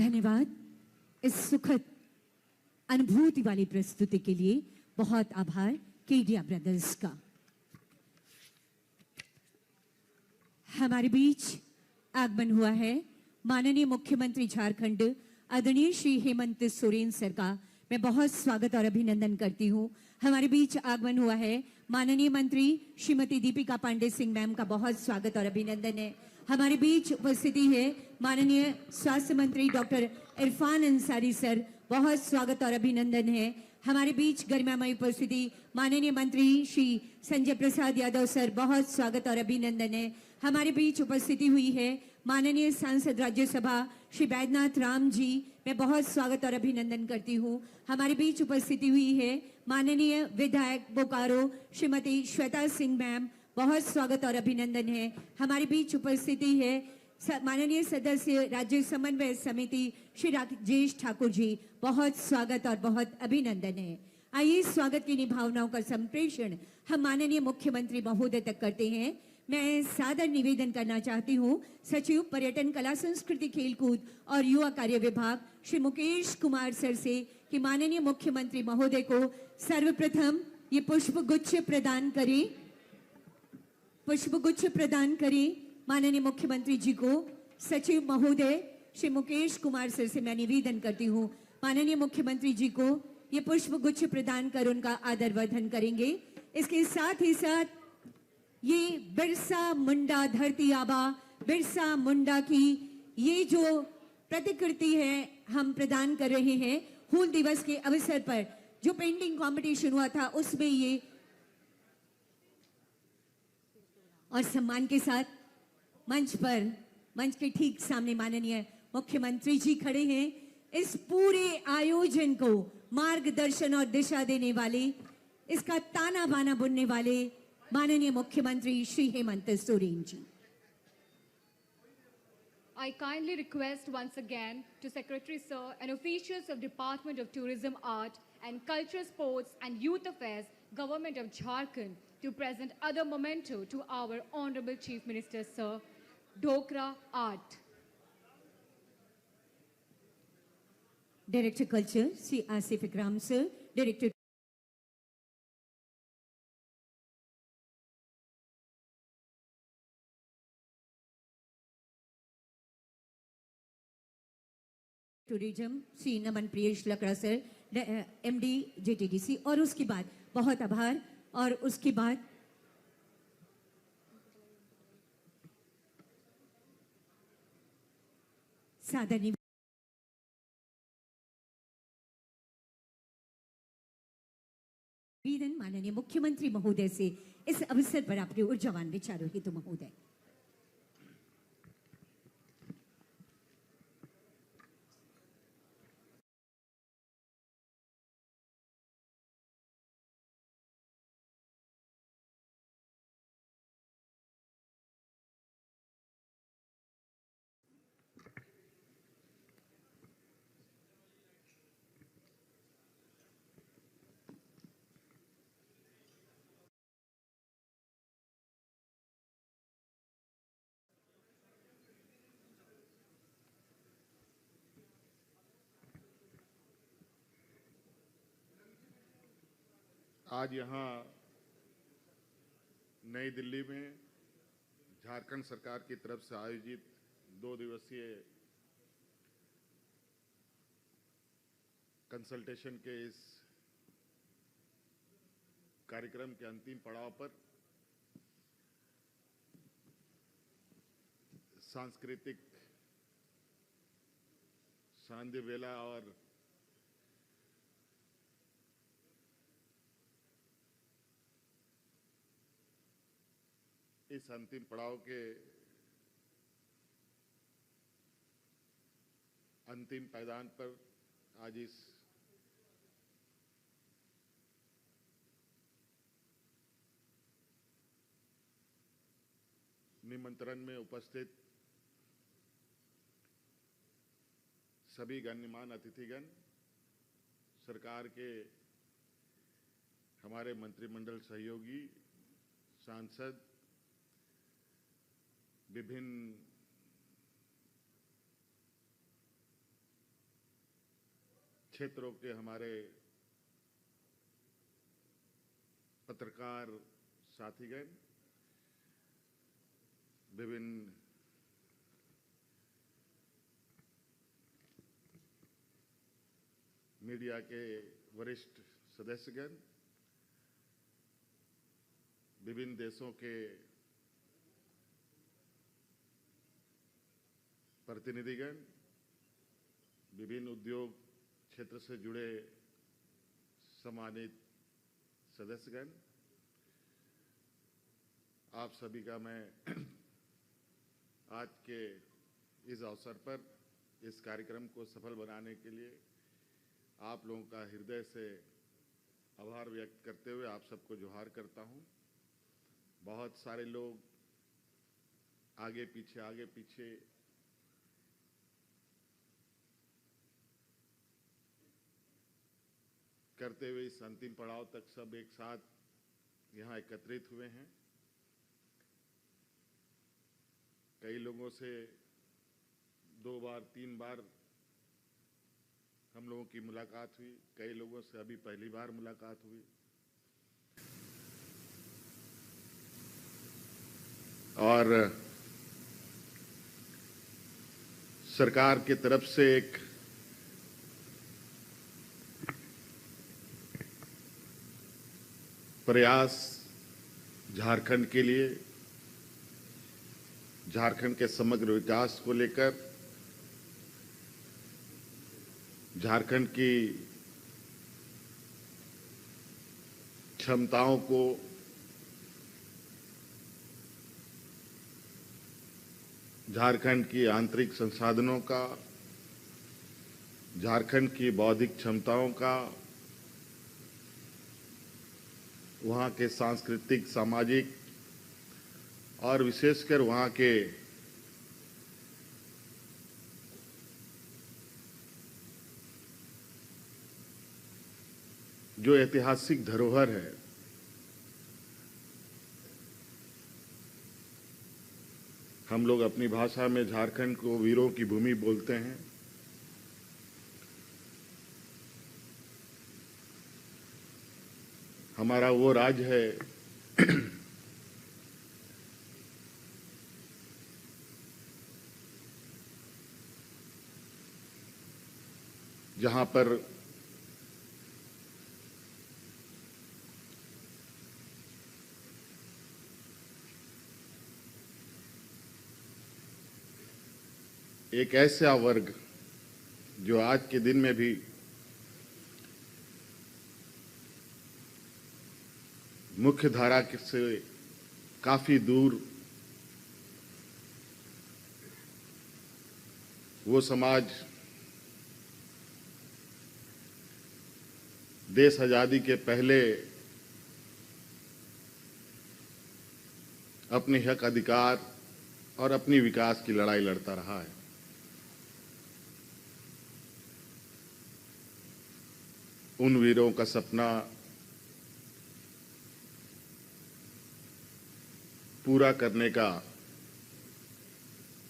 धन्यवाद। इस सुखद अनुभूति वाली प्रस्तुति के लिए बहुत आभार केडिया ब्रदर्स का। हमारे बीच आगमन हुआ है माननीय मुख्यमंत्री झारखंड आदरणीय श्री हेमंत सोरेन सर का मैं बहुत स्वागत और अभिनंदन करती हूँ। हमारे बीच आगमन हुआ है माननीय मंत्री श्रीमती दीपिका पांडे सिंह मैम का बहुत स्वागत और अभिनंदन है। हमारे बीच उपस्थिति है माननीय स्वास्थ्य मंत्री डॉक्टर इरफान अंसारी सर, बहुत स्वागत और अभिनंदन है। हमारे बीच गरिमामयी उपस्थिति माननीय मंत्री श्री संजय प्रसाद यादव सर, बहुत स्वागत और अभिनंदन है। हमारे बीच उपस्थिति हुई है माननीय सांसद राज्यसभा श्री बैद्यनाथ राम जी, मैं बहुत स्वागत और अभिनंदन करती हूँ। हमारे बीच उपस्थिति हुई है माननीय विधायक बोकारो श्रीमती श्वेता सिंह मैम, बहुत स्वागत और अभिनंदन है। हमारे बीच उपस्थिति है माननीय सदस्य राज्य समन्वय समिति श्री राजेश ठाकुर जी, बहुत स्वागत और बहुत अभिनंदन है। आइए स्वागत की भावनाओं का संप्रेषण हम माननीय मुख्यमंत्री महोदय तक करते हैं। मैं सादर निवेदन करना चाहती हूँ सचिव पर्यटन कला संस्कृति खेलकूद और युवा कार्य विभाग श्री मुकेश कुमार सर से कि माननीय मुख्यमंत्री महोदय को सर्वप्रथम ये पुष्प गुच्छ प्रदान करें। पुष्प गुच्छ प्रदान करें माननीय मुख्यमंत्री जी को। सचिव महोदय श्री मुकेश कुमार सर से मैं निवेदन करती हूँ माननीय मुख्यमंत्री जी को ये पुष्प गुच्छ प्रदान कर उनका आदर वर्धन करेंगे। इसके साथ ही साथ ये बिरसा मुंडा धरती आबा बिरसा मुंडा की ये जो प्रतिकृति है हम प्रदान कर रहे हैं हूल दिवस के अवसर पर। जो पेंटिंग कंपटीशन हुआ था उसमें ये, और सम्मान के साथ मंच के ठीक सामने माननीय मुख्यमंत्री जी खड़े हैं। इस पूरे आयोजन को मार्गदर्शन और दिशा देने वाले, इसका ताना बाना बुनने वाले माननीय मुख्यमंत्री Shri Hemant Soren ji. I kindly request once again to Secretary Sir and officials of Department of Tourism, Art and Culture, Sports and Youth Affairs, Government of Jharkhand to present other memento to our Honorable Chief Minister Sir, Dhokra Art. Director Culture, Sri Asif Ikram Sir, Director tourism Shri Naman Priyesh Lakra sir, MD JTDC, और उसके बाद बहुत आभार। और उसके बाद सादर निवेदन माननीय मुख्यमंत्री महोदय से इस अवसर पर आपके ऊर्जावान विचारों हेतु महोदय। आज यहाँ नई दिल्ली में झारखंड सरकार की तरफ से आयोजित 2 दिवसीय कंसल्टेशन के इस कार्यक्रम के अंतिम पड़ाव पर सांस्कृतिक सांध्य बेला और इस अंतिम पड़ाव के अंतिम पायदान पर आज इस निमंत्रण में उपस्थित सभी गण्यमान्य अतिथिगण, सरकार के हमारे मंत्रिमंडल सहयोगी, सांसद, विभिन्न क्षेत्रों के हमारे पत्रकार साथीगण, विभिन्न मीडिया के वरिष्ठ सदस्यगण, विभिन्न देशों के प्रतिनिधिगण, विभिन्न उद्योग क्षेत्र से जुड़े सम्मानित सदस्यगण, आप सभी का मैं आज के इस अवसर पर इस कार्यक्रम को सफल बनाने के लिए आप लोगों का हृदय से आभार व्यक्त करते हुए आप सबको जोहार करता हूं। बहुत सारे लोग आगे पीछे करते हुए इस अंतिम पड़ाव तक सब एक साथ यहाँ एकत्रित हुए हैं। कई लोगों से 2 बार 3 बार हम लोगों की मुलाकात हुई, कई लोगों से अभी पहली बार मुलाकात हुई। और सरकार की तरफ से एक प्रयास झारखंड के लिए, झारखंड के समग्र विकास को लेकर, झारखंड की क्षमताओं को झारखंड की आंतरिक संसाधनों का, झारखंड की बौद्धिक क्षमताओं का, वहाँ के सांस्कृतिक, सामाजिक और विशेषकर वहाँ के जो ऐतिहासिक धरोहर है, हम लोग अपनी भाषा में झारखंड को वीरों की भूमि बोलते हैं। हमारा वो राज्य है जहां पर एक ऐसा वर्ग जो आज के दिन में भी मुख्य धारा से काफी दूर, वो समाज देश आजादी के पहले अपने हक अधिकार और अपनी विकास की लड़ाई लड़ता रहा है। उन वीरों का सपना पूरा करने का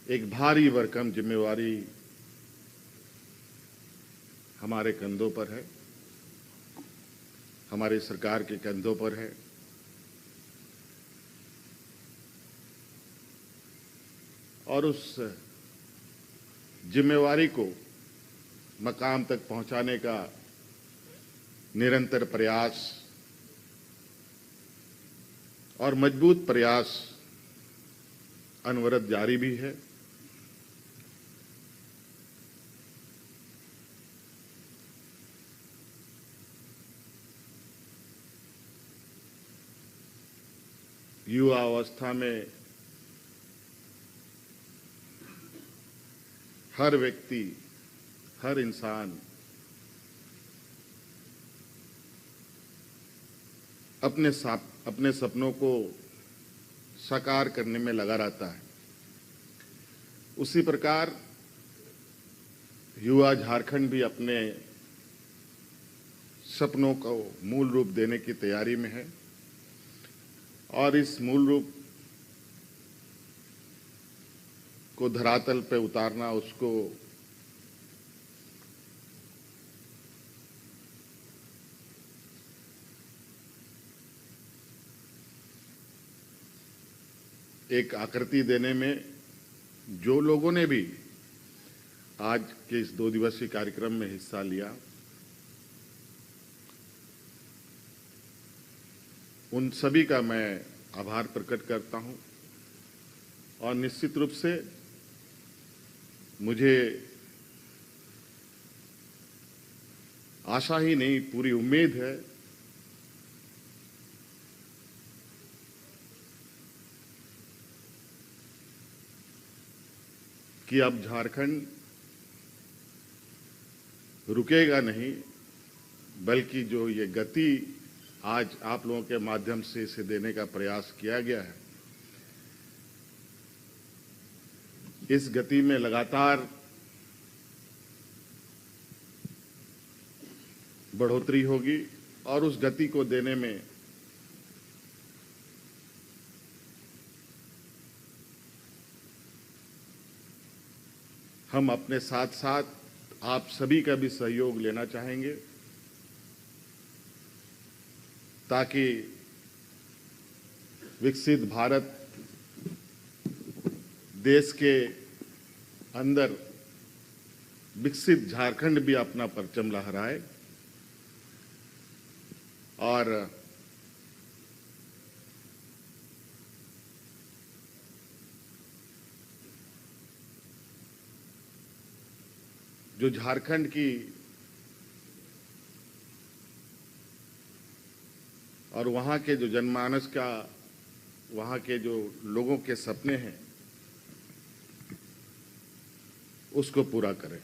एक भारी भरकम जिम्मेवारी हमारे कंधों पर है, हमारी सरकार के कंधों पर है। और उस जिम्मेवारी को मकाम तक पहुंचाने का निरंतर प्रयास और मजबूत प्रयास अनवरत जारी भी है। युवा अवस्था में हर व्यक्ति, हर इंसान अपने सपनों को साकार करने में लगा रहता है। उसी प्रकार युवा झारखंड भी अपने सपनों को मूल रूप देने की तैयारी में है और इस मूल रूप को धरातल पे उतारना, उसको एक आकृति देने में जो लोगों ने भी आज के इस 2 दिवसीय कार्यक्रम में हिस्सा लिया, उन सभी का मैं आभार प्रकट करता हूं और निश्चित रूप से मुझे आशा ही नहीं, पूरी उम्मीद है कि अब झारखंड रुकेगा नहीं, बल्कि जो ये गति आज आप लोगों के माध्यम से इसे देने का प्रयास किया गया है, इस गति में लगातार बढ़ोतरी होगी और उस गति को देने में हम अपने साथ साथ आप सभी का भी सहयोग लेना चाहेंगे, ताकि विकसित भारत देश के अंदर विकसित झारखंड भी अपना परचम लहराए और जो झारखंड की और वहाँ के जो जनमानस का, वहाँ के जो लोगों के सपने हैं, उसको पूरा करें।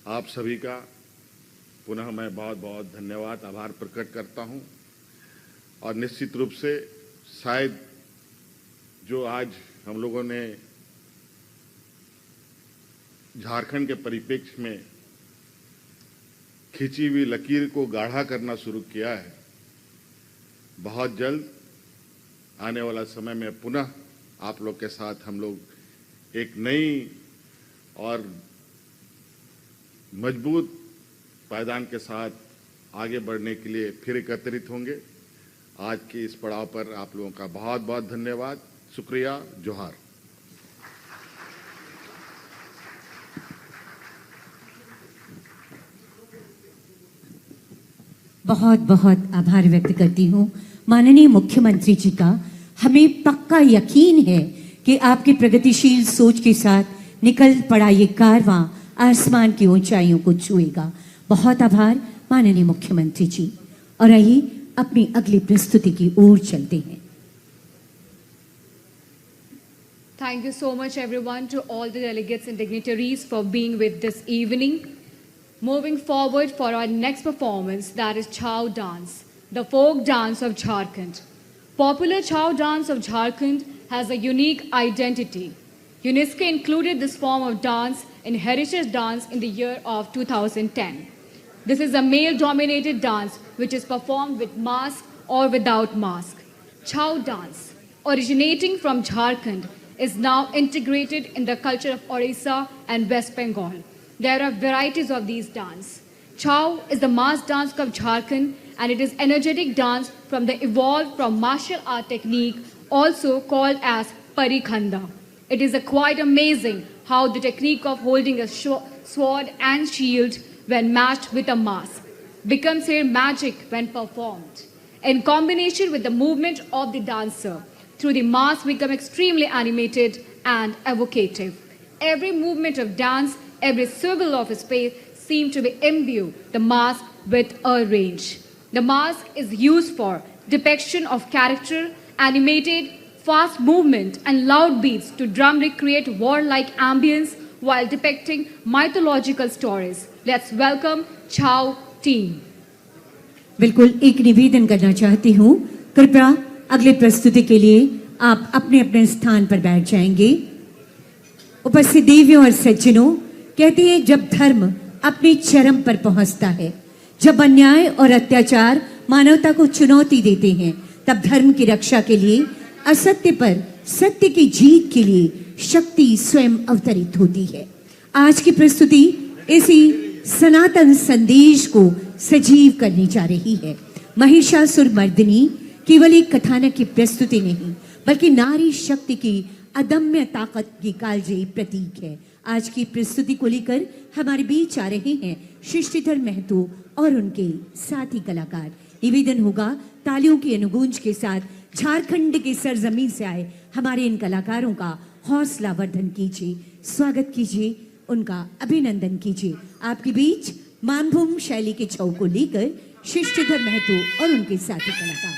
आप सभी का पुनः मैं बहुत बहुत धन्यवाद, आभार प्रकट करता हूँ और निश्चित रूप से शायद जो आज हम लोगों ने झारखंड के परिप्रेक्ष्य में खिंची हुई लकीर को गाढ़ा करना शुरू किया है, बहुत जल्द आने वाला समय में पुनः आप लोग के साथ हम लोग एक नई और मजबूत पायदान के साथ आगे बढ़ने के लिए फिर एकत्रित होंगे। आज के इस पड़ाव पर आप लोगों का बहुत बहुत धन्यवाद, शुक्रिया, जोहार। बहुत बहुत आभार व्यक्त करती हूँ माननीय मुख्यमंत्री जी का। हमें पक्का यकीन है कि आपकी प्रगतिशील सोच के साथ निकल पड़ा ये कारवां आसमान की ऊंचाइयों को छुएगा। बहुत आभार माननीय मुख्यमंत्री जी। और आइए अपनी अगली प्रस्तुति की ओर चलते हैं। Thank you so much, everyone, to all the delegates and dignitaries for being with this evening. Moving forward for our next performance, that is Chau Dance, the folk dance of Jharkhand. Popular Chau dance of Jharkhand has a unique identity. UNESCO included this form of dance in Heritage Dance in the year of 2010. This is a male-dominated dance which is performed with mask or without mask. Chau dance, originating from Jharkhand, is now integrated in the culture of Orissa and West Bengal. There are varieties of these dance. Chau is the mass dance of Jharkhand, and it is energetic dance evolved from martial art technique, also called as Parikhanda. It is quite amazing how the technique of holding a sword and shield when matched with a mask becomes here magic when performed. In combination with the movement of the dancer, through the mask become extremely animated and evocative. Every movement of dance, every circle of space seem to be imbue the mask with a range. The mask is used for depiction of character, animated, fast movement and loud beats to drum recreate warlike ambience while depicting mythological stories. Let's welcome Chau team. बिल्कुल एक निवेदन करना चाहती हूँ, कृपया अगले प्रस्तुति के लिए आप अपने अपने स्थान पर बैठ जाएंगे। उपस्थित देवियों और सज्जनों, कहते हैं जब धर्म अपने चरम पर पहुंचता है, जब अन्याय और अत्याचार मानवता को चुनौती देते हैं, तब धर्म की रक्षा के लिए, असत्य पर सत्य की जीत के लिए शक्ति स्वयं अवतरित होती है। आज की प्रस्तुति इसी सनातन संदेश को सजीव करने जा रही है। महिषासुर मर्दिनी केवल एक कथानक की प्रस्तुति नहीं, बल्कि नारी शक्ति की अदम्य ताकत की कालजयी प्रतीक है। आज की प्रस्तुति को लेकर हमारे बीच आ रहे हैं सृष्टिधर महतो और उनके साथी कलाकार। निवेदन होगा तालियों की अनुगूंज के साथ झारखंड के सरजमीन से आए हमारे इन कलाकारों का हौसला वर्धन कीजिए, स्वागत कीजिए, उनका अभिनंदन कीजिए। आपके बीच मानभूम शैली के छौ को लेकर सृष्टिधर महतो और उनके साथी कलाकार।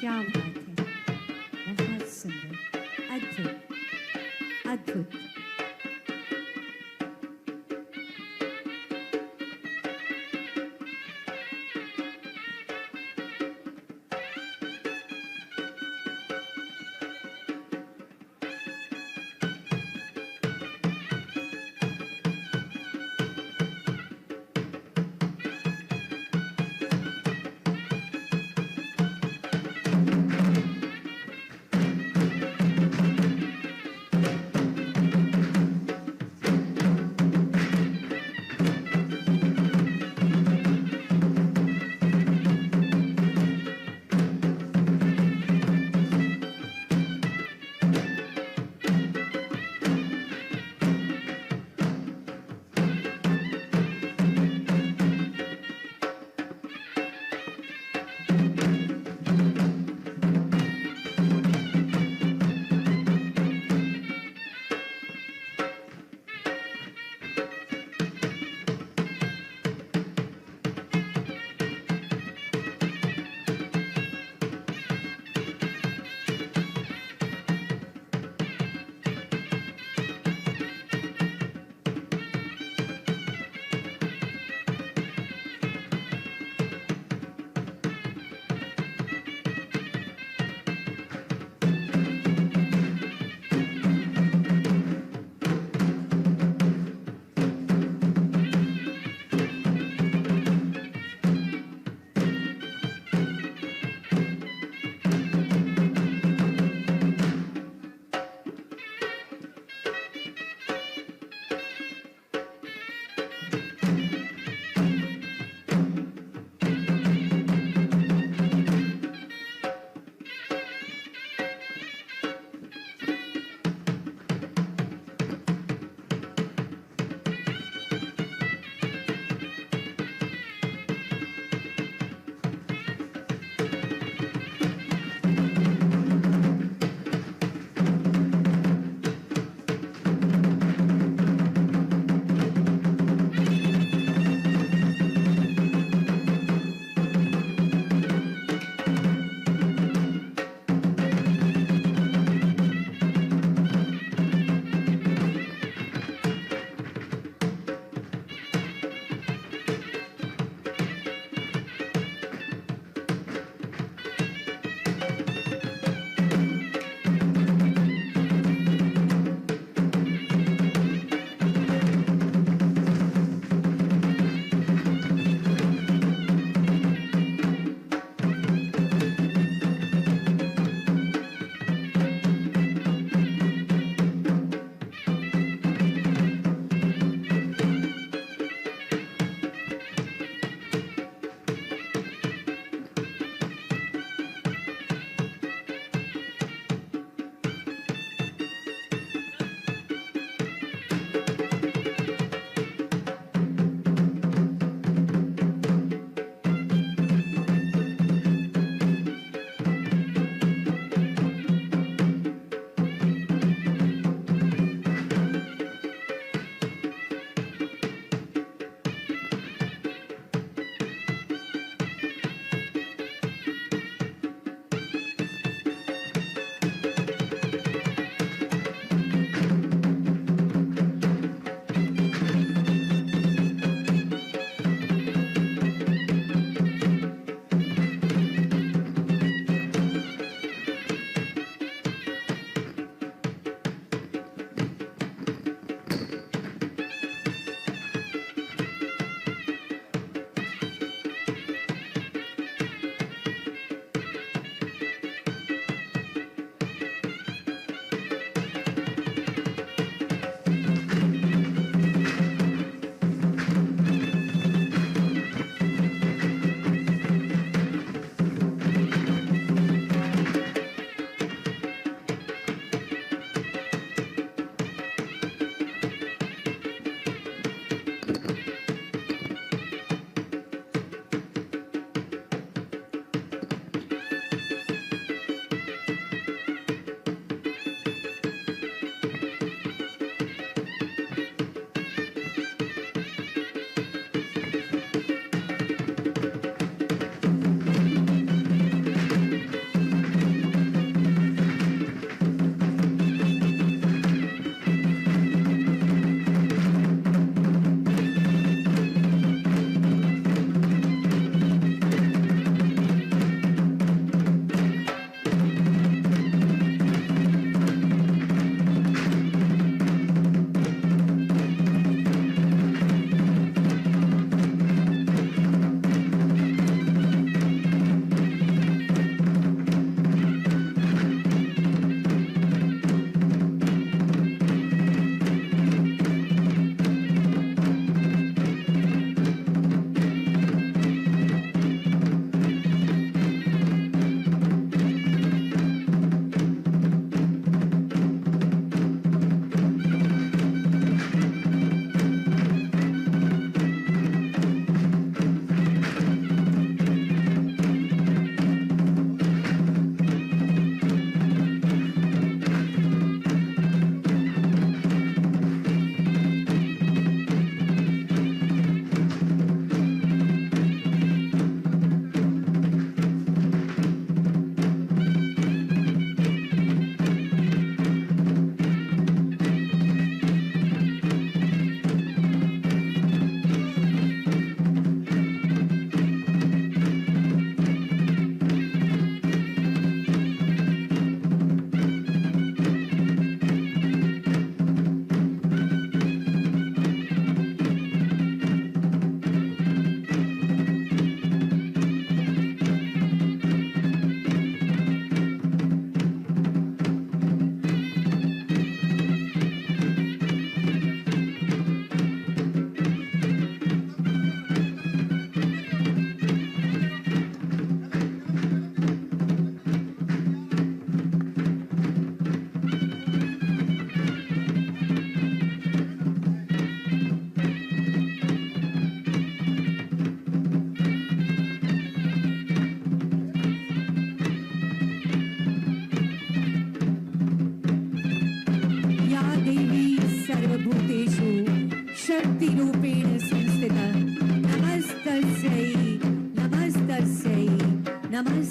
क्या बात है, बहुत सुंदर, अद्भुत, अद्भुत।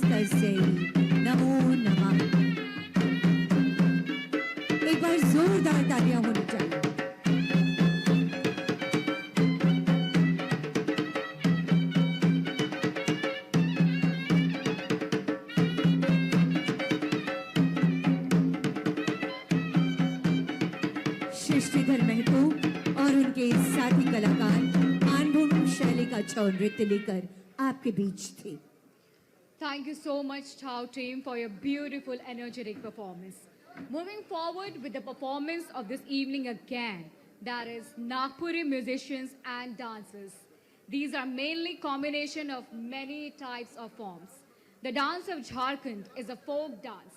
तस्यै नमो नमः। एक बार जोरदार तालियां होनी चाहिए। सृष्टिधर महतो और उनके साथी कलाकार मानभूम शैली का छौ नृत्य लेकर आपके बीच थे। Thank you so much, Chao team, for your beautiful, energetic performance. Moving forward with the performance of this evening again, that is Nagpuri musicians and dancers. These are mainly combination of many types of forms. The dance of Jharkhand is a folk dance.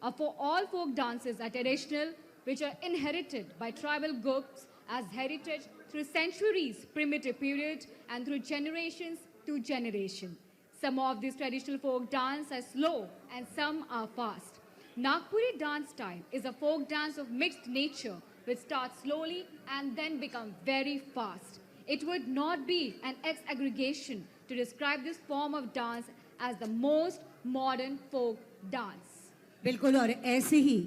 All folk dances are traditional, which are inherited by tribal groups as heritage through centuries, primitive period, and through generations to generation. Some of these traditional folk dance are slow and some are fast. Nagpuri dance style is a folk dance of mixed nature which starts slowly and then becomes very fast. It would not be an exaggeration to describe this form of dance as the most modern folk dance. बिल्कुल, और ऐसे ही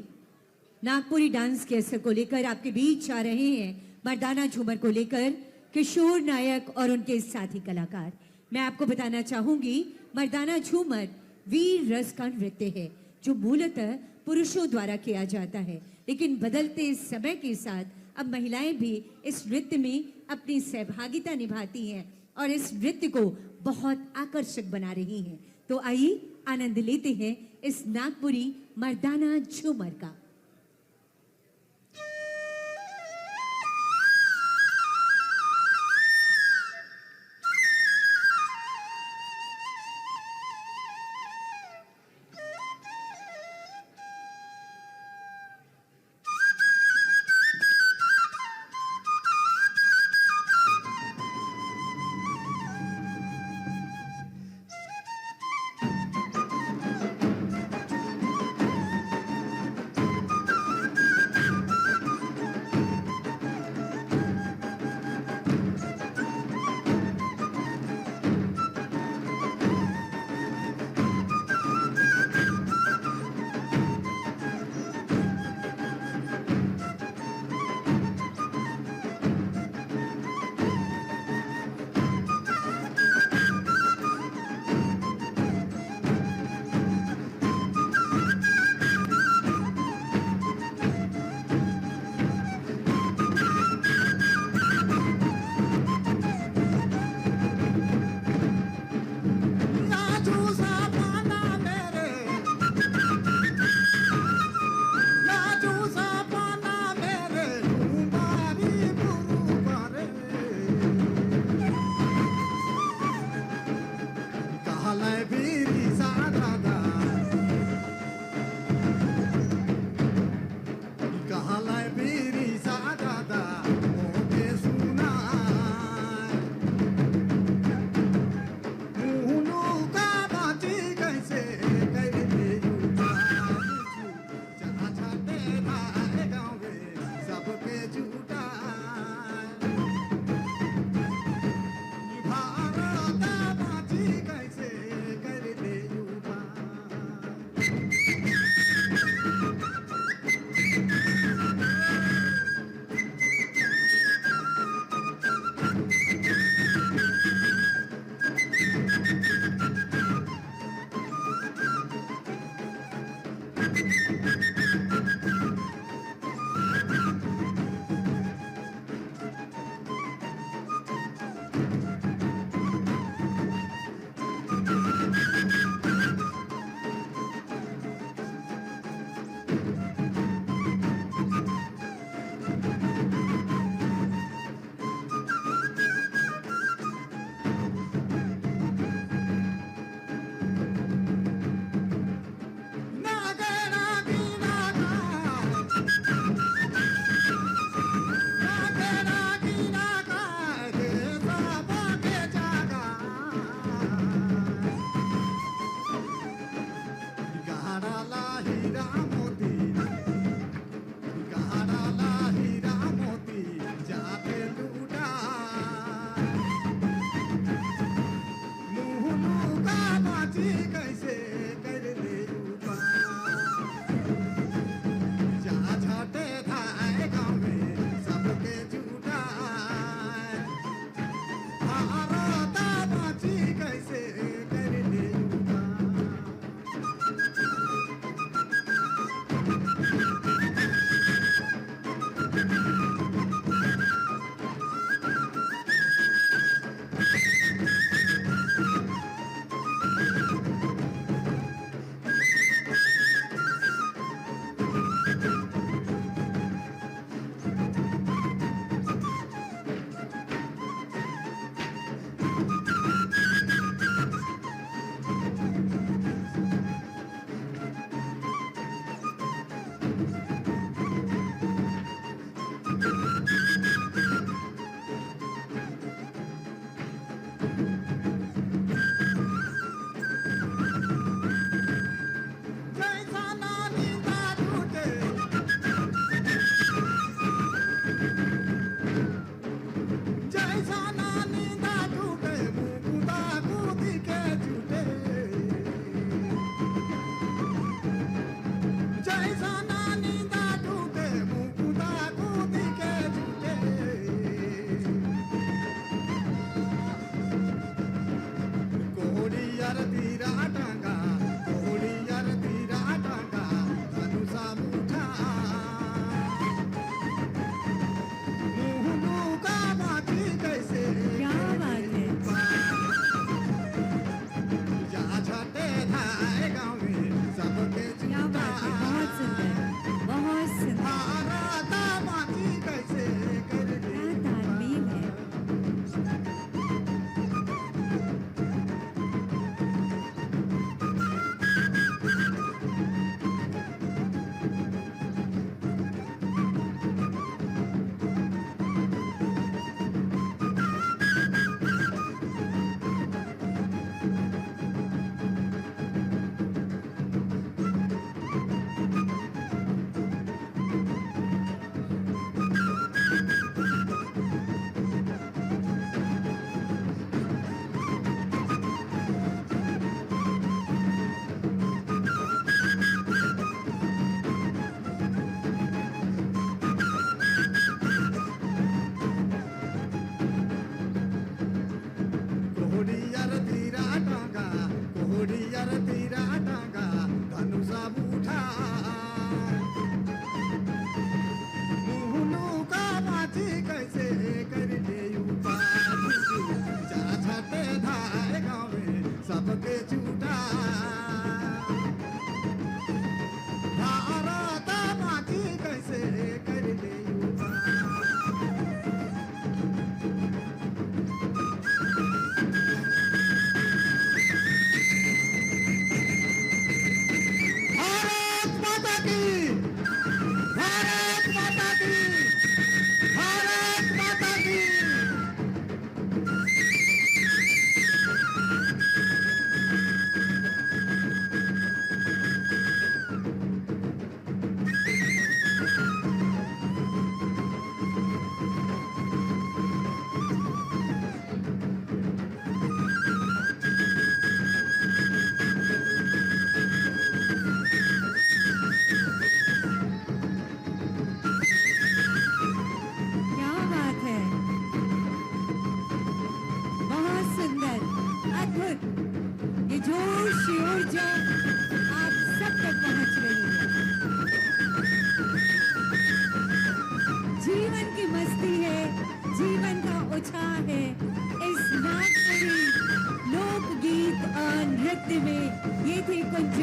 Nagpuri dance के असर को लेकर आपके बीच आ रहे हैं मर्दाना झूमर को लेकर किशोर नायक और उनके साथी कलाकार। मैं आपको बताना चाहूंगी, मर्दाना झूमर वीर रस का नृत्य है जो मूलतः पुरुषों द्वारा किया जाता है, लेकिन बदलते समय के साथ अब महिलाएं भी इस नृत्य में अपनी सहभागिता निभाती हैं और इस नृत्य को बहुत आकर्षक बना रही हैं। तो आइए आनंद लेते हैं इस नागपुरी मर्दाना झूमर का। कैसे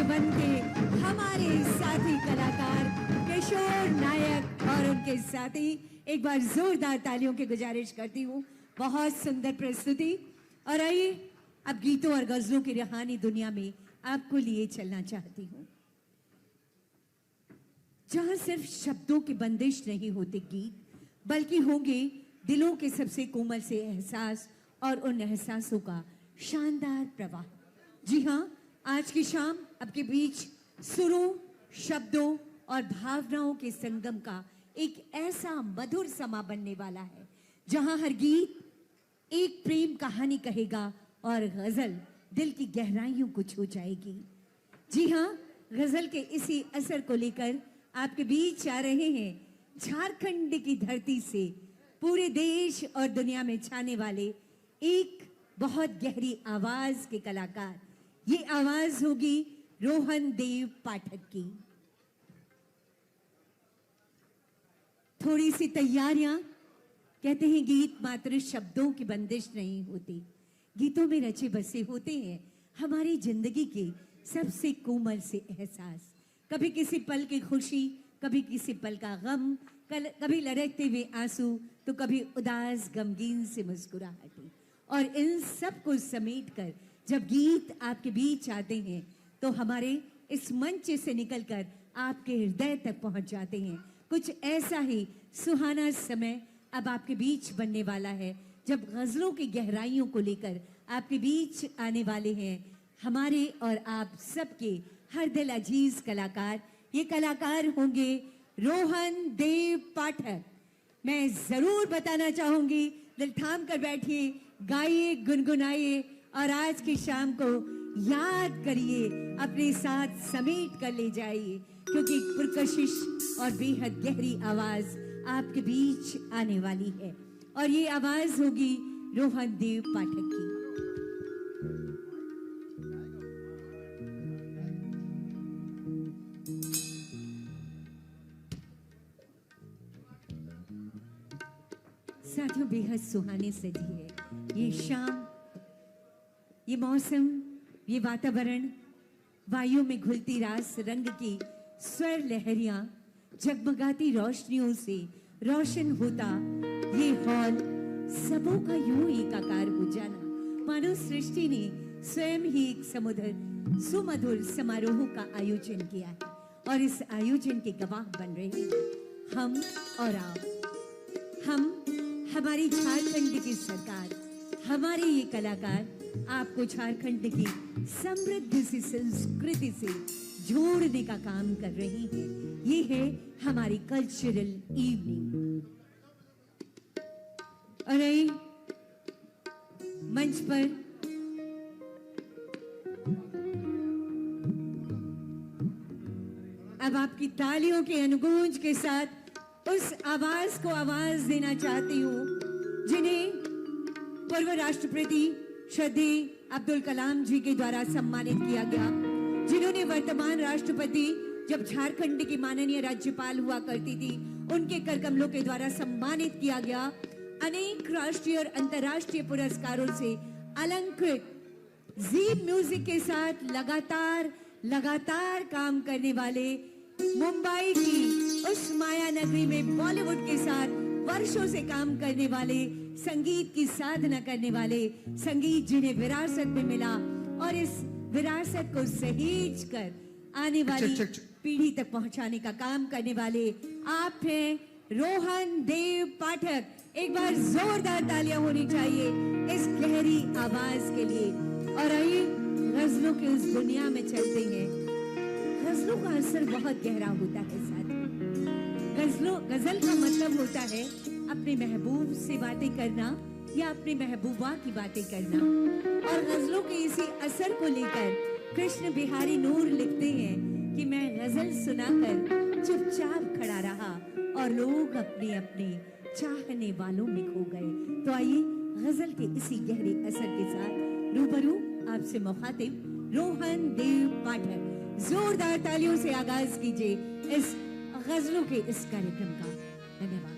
मंच के हमारे साथी कलाकार किशोर नायक और उनके साथी, एक बार जोरदार तालियों की गुजारिश करती हूँ। बहुत सुंदर प्रस्तुति। और आइए अब गीतों और गजलों की रूहानी दुनिया में आपको लिए चलना चाहती हूँ, जहां सिर्फ शब्दों की बंदिश नहीं होती गीत, बल्कि होंगे दिलों के सबसे कोमल से एहसास और उन एहसासों का शानदार प्रवाह। जी हाँ, आज की शाम आपके बीच सुरों, शब्दों और भावनाओं के संगम का एक ऐसा मधुर समा बनने वाला है, जहां हर गीत एक प्रेम कहानी कहेगा और गजल दिल की गहराइयों को छू जाएगी। जी हाँ, गजल के इसी असर को लेकर आपके बीच आ रहे हैं झारखंड की धरती से पूरे देश और दुनिया में छाने वाले एक बहुत गहरी आवाज के कलाकार। ये आवाज होगी रोहन देव पाठक की। थोड़ी सी तैयारियां, कहते हैं गीत मात्र शब्दों की बंदिश नहीं होती, गीतों में रचे बसे होते हैं हमारी जिंदगी के सबसे कोमल से एहसास। कभी किसी पल की खुशी, कभी किसी पल का गम, कभी लड़कते हुए आंसू, तो कभी उदास गमगीन से मुस्कुराहटें। और इन सब को समेटकर जब गीत आपके बीच आते हैं तो हमारे इस मंच से निकलकर आपके हृदय तक पहुंच जाते हैं। कुछ ऐसा ही सुहाना समय अब आपके बीच बनने वाला है, जब गजलों की गहराइयों को लेकर आपके बीच आने वाले हैं हमारे और आप सबके हर दिल अजीज कलाकार। ये कलाकार होंगे रोहन देव पाठक। मैं जरूर बताना चाहूंगी, दिल थाम कर बैठिए, गाइए, गुनगुनाइए और आज की शाम को याद करिए, अपने साथ समेट कर ले जाइए, क्योंकि पुरकशिश और बेहद गहरी आवाज आपके बीच आने वाली है। और ये आवाज होगी रोहन देव पाठक की। साथियों, बेहद सुहाने सजी है ये शाम, ये मौसम, ये वातावरण, वायु में घुलती रास रंग की स्वर लहरियां, जगमगाती रोशनियों से रोशन होता ये हॉल, सबों का यूं एकाकार हो जाना, मानो सृष्टि ने स्वयं ही एक सुमधुर समारोह का आयोजन किया है। और इस आयोजन के गवाह बन रहे हैं हम और आप। हम, हमारी झारखंड की सरकार, हमारे ये कलाकार आपको झारखंड की समृद्ध सी संस्कृति से जोड़ने का काम कर रही हैं। ये है हमारी कल्चरल इवनिंग। और आइए मंच पर अब आपकी तालियों के अनुगूंज के साथ उस आवाज को आवाज देना चाहती हूं जिन्हें पूर्व राष्ट्रपति श्रद्धेय अब्दुल कलाम जी के द्वारा सम्मानित किया गया, जिन्होंने वर्तमान राष्ट्रपति जब झारखंड की माननीय राज्यपाल हुआ करती थी, उनके कर कमलों के द्वारा सम्मानित किया गया। अनेक राष्ट्रीय और अंतर्राष्ट्रीय पुरस्कारों से अलंकृत, जी म्यूजिक के साथ लगातार काम करने वाले, मुंबई की उस माया नगरी में बॉलीवुड के साथ वर्षों से काम करने वाले, संगीत की साधना करने वाले, संगीत जिन्हें विरासत में मिला और इस विरासत को सहेज कर आने वाली पीढ़ी तक पहुंचाने का काम करने वाले आप हैं रोहन देव पाठक। एक बार जोरदार तालियां होनी चाहिए इस गहरी आवाज के लिए। और आइए गजलों के उस दुनिया में चलते हैं। गजलों का असर बहुत गहरा होता है साथियों। गजल का मतलब होता है अपने महबूब से बातें करना या अपने महबूबा की बातें करना। और गजलों के इसी असर को लेकर कृष्ण बिहारी नूर लिखते हैं कि मैं गजल सुनाकर चुपचाप खड़ा रहा और लोग अपने अपने चाहने वालों में खो गए। तो आइए गजल के इसी गहरे असर के साथ रूबरू आपसे मुखातिब रोहन देव पाठक। जोरदार तालियों से आगाज कीजिए इस गजलों के इस कार्यक्रम का। धन्यवाद।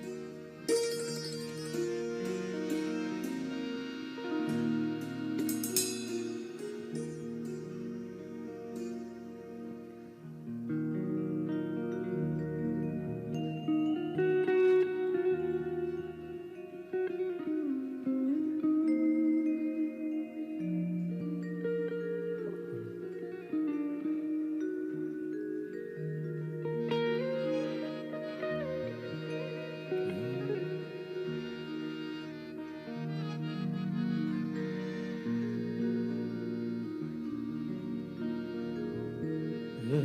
इस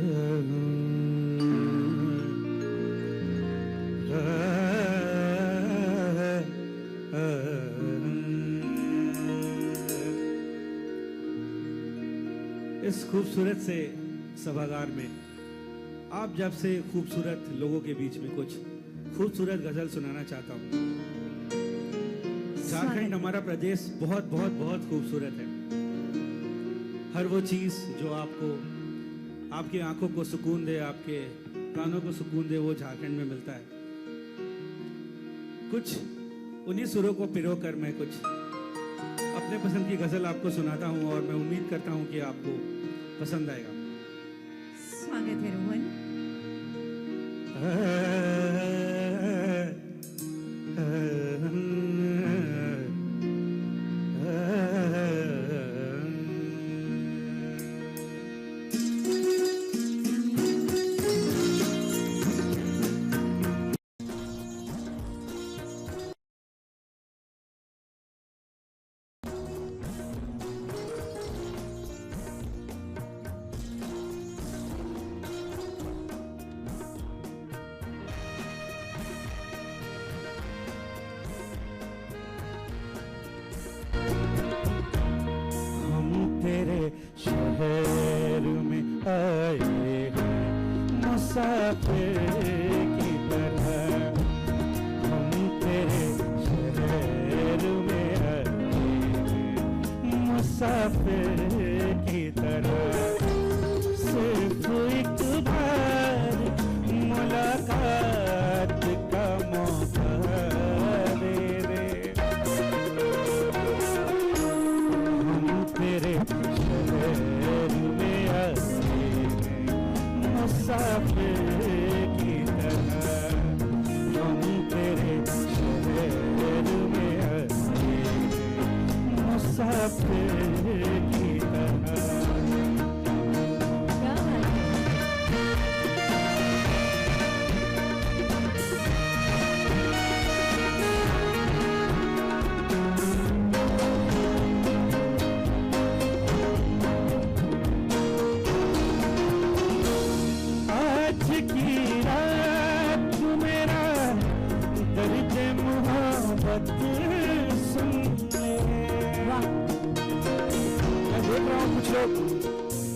खूबसूरत से सभागार में आप जब से खूबसूरत लोगों के बीच में कुछ खूबसूरत गजल सुनाना चाहता हूँ। झारखंड हमारा प्रदेश बहुत बहुत बहुत खूबसूरत है। हर वो चीज़ जो आपको आपकी आंखों को सुकून दे, आपके कानों को सुकून दे, वो झारखंड में मिलता है। कुछ उन्हीं सुरों को पिरो कर मैं कुछ अपने पसंद की गजल आपको सुनाता हूँ और मैं उम्मीद करता हूँ कि आपको पसंद आएगा। स्वागत है रोहन। शहर में आए हैं मुसाफिर की तरह, हम तेरे शहर में आए हैं मुसाफिर की तरह। सिर्फ एक बार मुलाकात का मौका दे दे, हम तेरे मुसाफिर की तरह, हम तेरे शहर में आए मुसाफिर की तरह।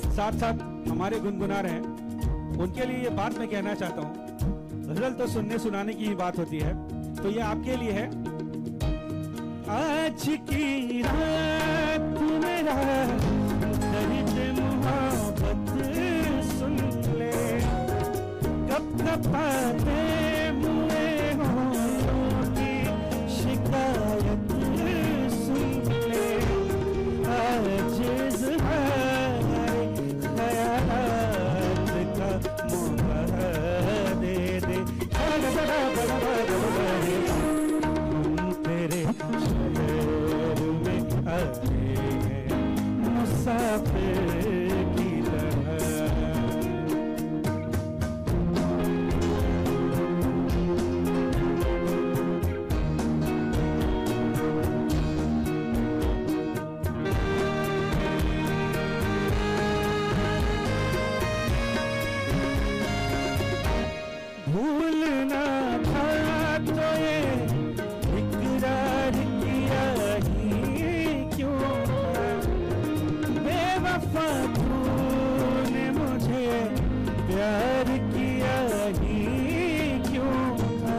साथ साथ हमारे गुनगुना रहे हैं, उनके लिए ये बात मैं कहना चाहता हूँ। गजल तो सुनने सुनाने की ही बात होती है, तो ये आपके लिए है। आज की रात मेरा दर्द मोहब्बत सुन ले, कब कब आते हुए होठों की शिकायत सुन ले। आज तेरे शहर में आए हैं मुसाफिर की तरह। भूलना था तो ये इकरार किया ही क्यों था, बेवफा तूने मुझे प्यार किया ही क्यों था।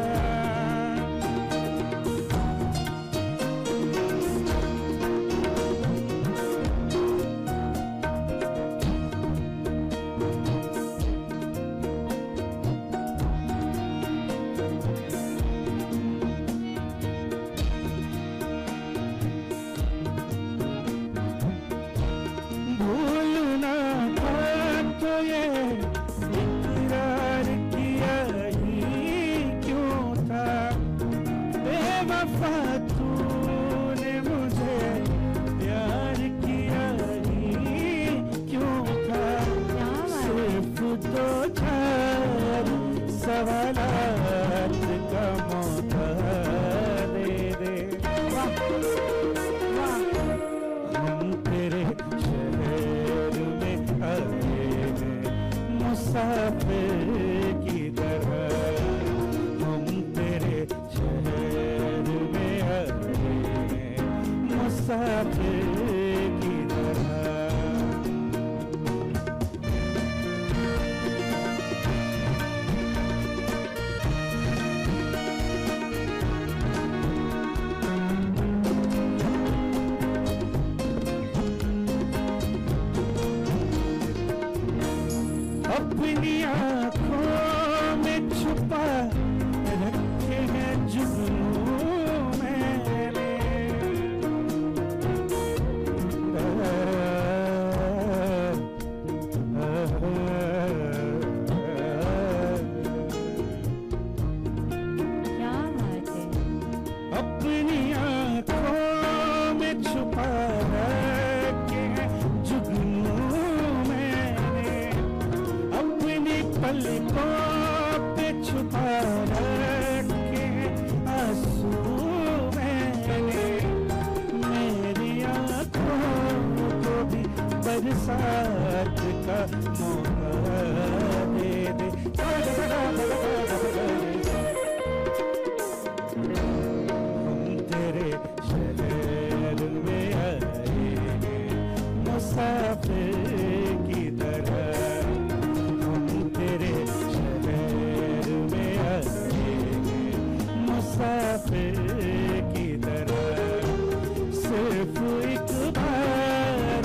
भूलना था तो ये इकरार किया ही क्यों था, बेवफा तूने मुझे प्यार किया ही क्यों था। सिर्फ दो चार सवालात का मौका दे दे, हम तेरे शहर में आए हैं मुसाफिर की तरह हम तेरे शहर में आए, मुसाफिर की तरह। अपनी आँखों में छुपा रखे हैं जुगनू मैंने, क्या बात है। अपनी आँखों में छुपा रखे हैं जुगनू मैंने, अपनी पलकों पे छुपा रखे हैं आंसू मैंने, मेरी आँखों को भी बरसात का मौका दे दे। हम तेरे शहर में आए, मुसाफिर की तरह हम तेरे शहर में आए, मुसाफिर की तरह। सिर्फ एक बार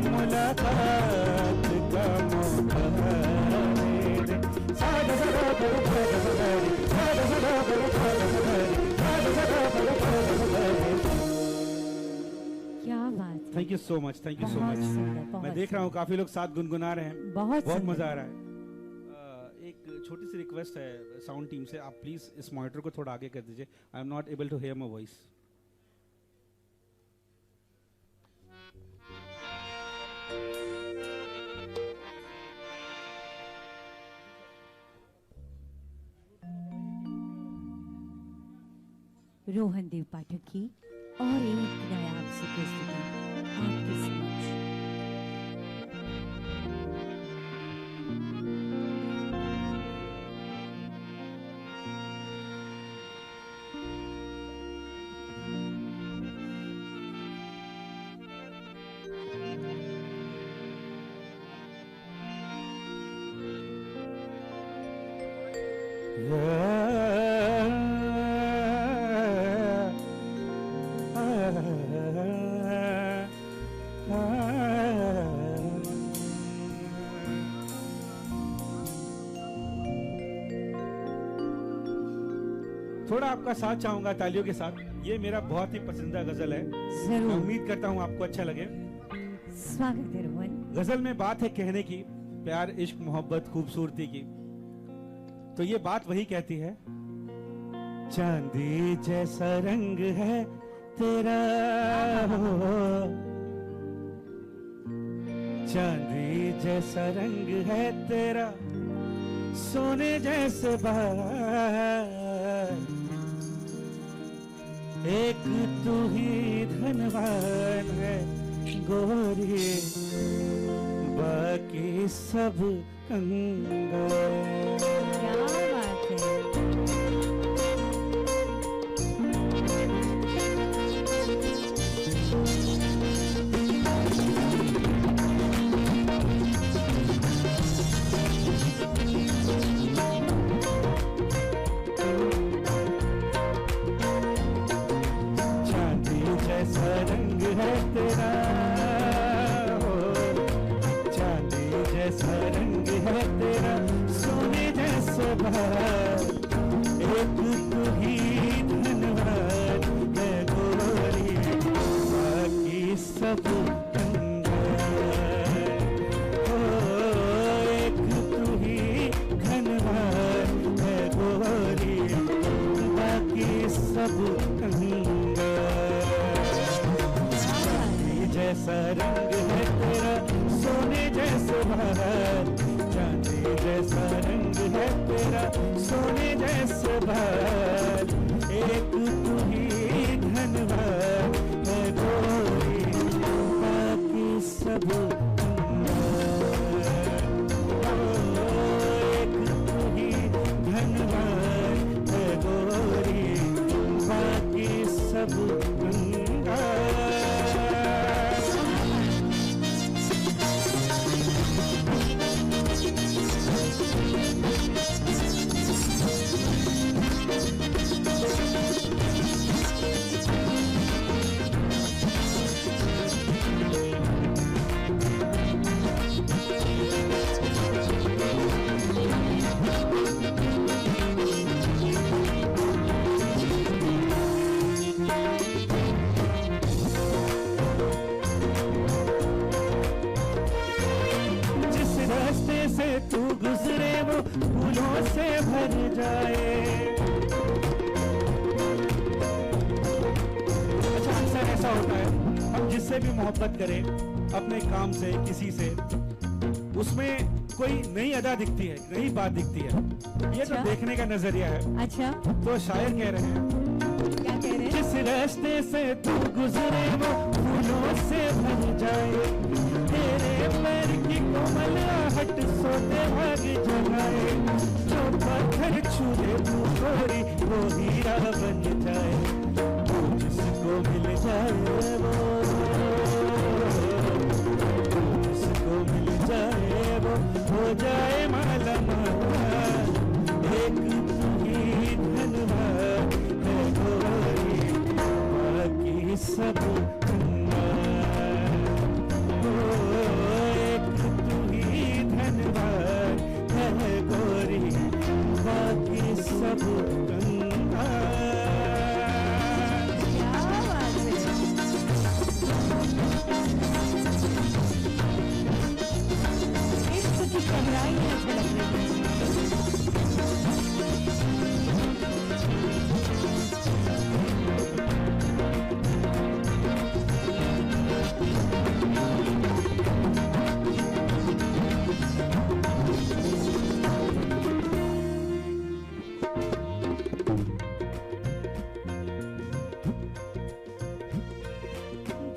मुलाकात का मौका दे दे। क्या बात है। Thank you so much, thank you सो बहुत मच। सुंदर, बहुत मैं देख रहा हूँ काफी लोग साथ गुनगुना रहे हैं, बहुत बहुत सुंदर। मजा आ रहा है। एक छोटी सी रिक्वेस्ट है साउंड टीम से, आप प्लीज इस मॉनिटर को थोड़ा आगे कर दीजिए। I am not able to hear my voice. Rohan Dev Pathak की और एक नायाब सी प्रस्तुति आपके समक्ष। थोड़ा आपका साथ चाहूंगा तालियों के साथ। ये मेरा बहुत ही पसंदीदा गजल है, मैं जरूर, उम्मीद करता हूँ आपको अच्छा लगे। स्वागत है रोहन। गजल में बात है कहने की, प्यार इश्क मोहब्बत खूबसूरती की। तो ये बात वही कहती है, चांदी जैसा रंग है तेरा हो, चांदी जैसा रंग है तेरा, सोने जैसे बाल, एक तू ही धनवान है गोरी, बाकी सब कंगाल। क्या बात है। चांदी जैसा रंग है तेरा हो, चांदी जैसा रंग है तेरा, सोने जैसे बाल, एक तू ही धनवान है गोरी, बाकी सब कंगाल। हो, एक तू ही धनवान है गोरी, बाकी सब कंगाल। चांदी जैसा रंग है तेरा, सोने जैसे बाल, चांदी जैसा रंग है तेरा, सोने जैसे बाल, एक तू ही धनवान है गोरी, बाकी सब कंगाल। तू गुजरे वो फूलों से भर जाए। अच्छा, अक्सर ऐसा होता है, हम जिससे भी मोहब्बत करें अपने काम से, किसी से, उसमें कोई नई अदा दिखती है, नई बात दिखती है। ये तो अच्छा। देखने का नजरिया है। अच्छा, तो शायर कह रहे हैं, क्या कह रहे हैं? जिस रास्ते से तू गुजरे वो फूलों से भर जाए, तेरे पैर की कोमल आहट सोते भाग जगाए, जो पत्थर छूले तू गोरी वो हीरा बन जाए, तू जिसको मिल जाए वो, तू जिसको मिल जाए वो हो जाए माला माल। एक तू ही धनवान है गोरी, बाकी सब कंगाल। ओ, एक तू ही धनवान है गोरी, बाकी सब कंगाल। क्या बात है। इश्क की गहराई में झलक रही है।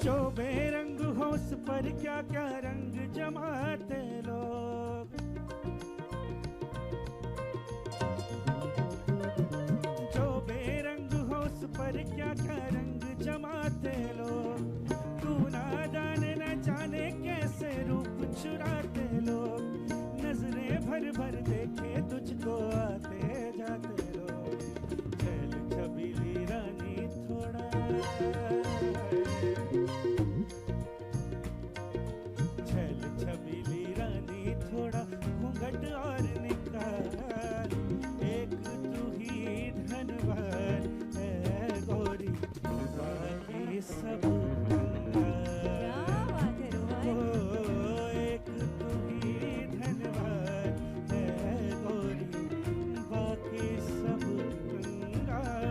जो बेरंग हो उस पर क्या क्या रंग जमाते लोग, जो बेरंग हो उस पर क्या क्या रंग जमाते लोग, तू नादान न जाने कैसे रूप चुराते लोग, नजरें भर भर देखे तुझको आते जाते लोग, छैल छबीली रानी थोड़ा, छैल छबीली रानी थोड़ा घूंघट और निकाल, एक तू ही धनवान है गोरी, बाकी सब कंगाल। क्या बात है रोहन। ओ, एक तू ही धनवान है गोरी, बाकी सब कंगाल।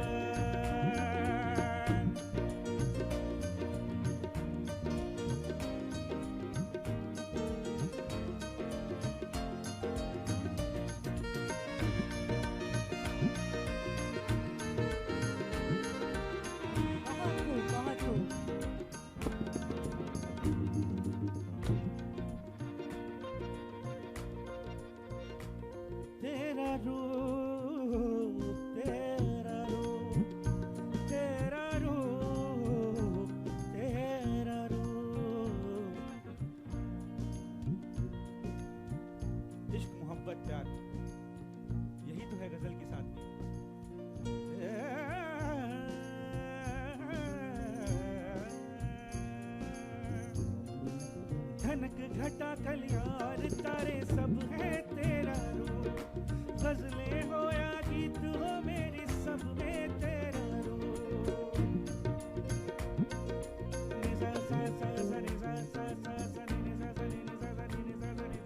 बहुत खूब, बहुत खूब। तेरा रूप, तेरा रूप, तेरा रूप, तेरा रूप। इश्क, मोहब्बत, प्यार, यही तो है गजल की सादगी। धनक घटा कलियार तारे सब है तेरा रूप, गजलें हो या गीत हो मेरी सब में तेरा रूप। निजा सा सा सा निजा सा सा सा नि निजा सा नि निजा सा नि निजा सा नि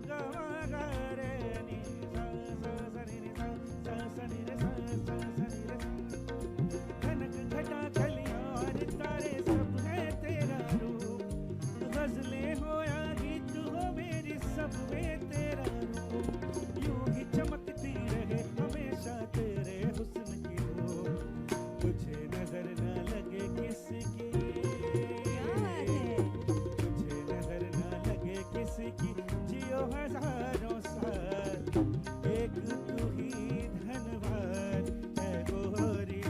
गा मा गा रे नि सा सा सा नि निजा सा सा नि रे सा सा सा नि रे सा। धनक घटा कलियार तारे सब है तेरा रूप, गजलें हो या गीत हो मेरी सब में तेरा रूप, यूं ही चमकती रहे हमेशा तेरे हुस्न की हो, तुझे नजर न लगे किसकी, क्या बात है। तुझे नजर न लगे किसकी, जियो हजारों साल, एक तू ही धनवान है गोरी,